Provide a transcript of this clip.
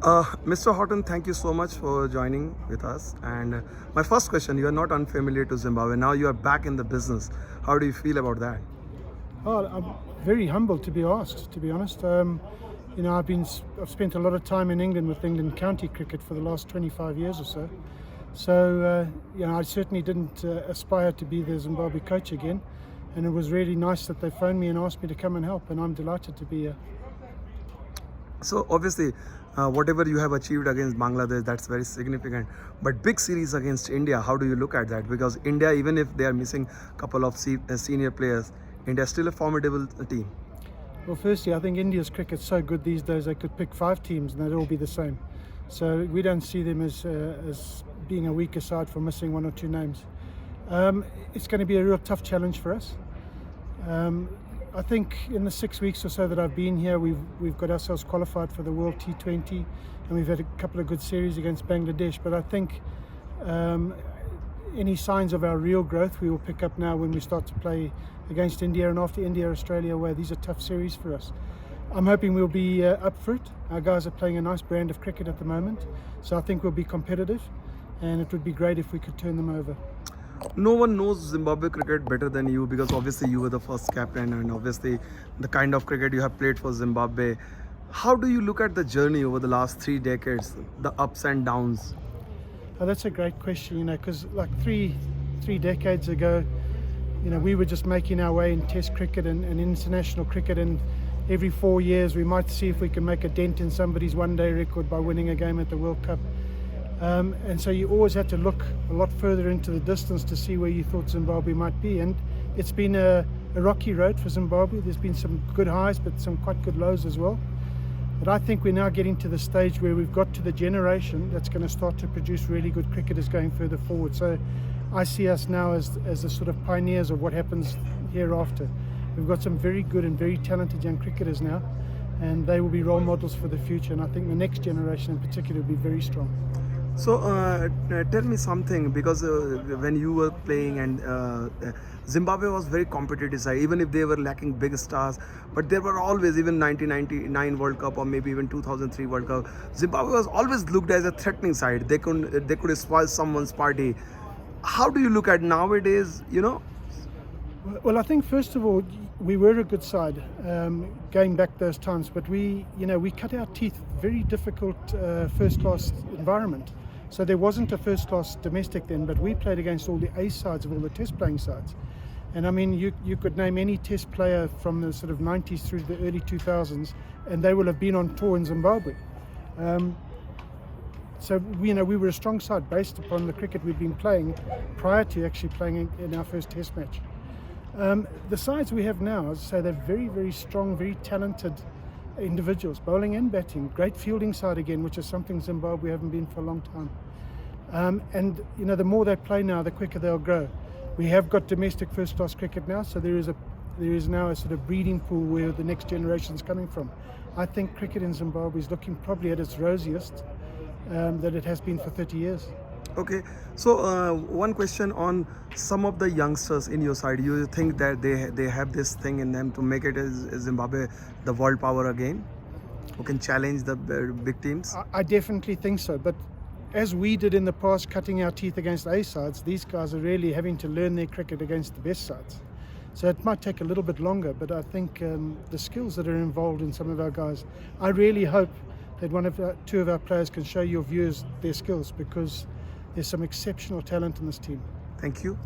Mr. Houghton, thank you so much for joining with us. And my first question, you are not unfamiliar to Zimbabwe. Now you are back in the business. How do you feel about that? Oh, I'm very humbled to be asked, to be honest. I've spent a lot of time in England with England county cricket for the last 25 years or so. So, I certainly didn't aspire to be the Zimbabwe coach again. And it was really nice that they phoned me and asked me to come and help. And I'm delighted to be here. So obviously, whatever you have achieved against Bangladesh, that's very significant. But big series against India, how do you look at that? Because India, even if they are missing a couple of senior players, India is still a formidable team. Well, firstly, I think India's cricket's so good these days they could pick 5 teams and they'd all be the same. So we don't see them as being a weaker side for missing 1 or 2 names. It's going to be a real tough challenge for us. I think in the 6 weeks or so that I've been here, we've got ourselves qualified for the World T20, and we've had a couple of good series against Bangladesh. But I think any signs of our real growth we will pick up now when we start to play against India, and after India, Australia away. These are tough series for us. I'm hoping we'll be up for it. Our guys are playing a nice brand of cricket at the moment, so I think we'll be competitive, and it would be great if we could turn them over. No one knows Zimbabwe cricket better than you, because obviously you were the first captain, and obviously the kind of cricket you have played for Zimbabwe. How do you look at the journey over the last 3 decades, the ups and downs? Oh, that's a great question, because like three decades ago, we were just making our way in Test cricket and international cricket, and every 4 years we might see if we can make a dent in somebody's one-day record by winning a game at the World Cup. And so you always had to look a lot further into the distance to see where you thought Zimbabwe might be. And it's been a rocky road for Zimbabwe. There's been some good highs, but some quite good lows as well. But I think we're now getting to the stage where we've got to the generation that's going to start to produce really good cricketers going further forward. So I see us now as the sort of pioneers of what happens hereafter. We've got some very good and very talented young cricketers now, and they will be role models for the future. And I think the next generation in particular will be very strong. So tell me something, because when you were playing, and Zimbabwe was very competitive side, even if they were lacking big stars, but there were always, even 1999 World Cup or maybe even 2003 World Cup, Zimbabwe was always looked as a threatening side. They could spoil someone's party. How do you look at nowadays, Well, I think first of all, we were a good side going back those times, but we cut our teeth very difficult first-class environment. So there wasn't a first-class domestic then, but we played against all the A sides of all the test playing sides. And I mean, you could name any test player from the sort of 90s through to the early 2000s, and they will have been on tour in Zimbabwe. So we were a strong side based upon the cricket we'd been playing prior to actually playing in our first test match. The sides we have now, as I say, they're very, very strong, very talented individuals, bowling and batting. Great fielding side again, which is something Zimbabwe haven't been for a long time. And the more they play now, the quicker they'll grow. We have got domestic first-class cricket now, so there is now a sort of breeding pool where the next generation is coming from. I think cricket in Zimbabwe is looking probably at its rosiest that it has been for 30 years. Okay, so one question on some of the youngsters in your side. You think that they have this thing in them to make it as Zimbabwe the world power again, who can challenge the big teams? I definitely think so, but as we did in the past, cutting our teeth against A sides, these guys are really having to learn their cricket against the best sides. So it might take a little bit longer, but I think the skills that are involved in some of our guys, I really hope that two of our players can show your viewers their skills, because there's some exceptional talent in this team. Thank you.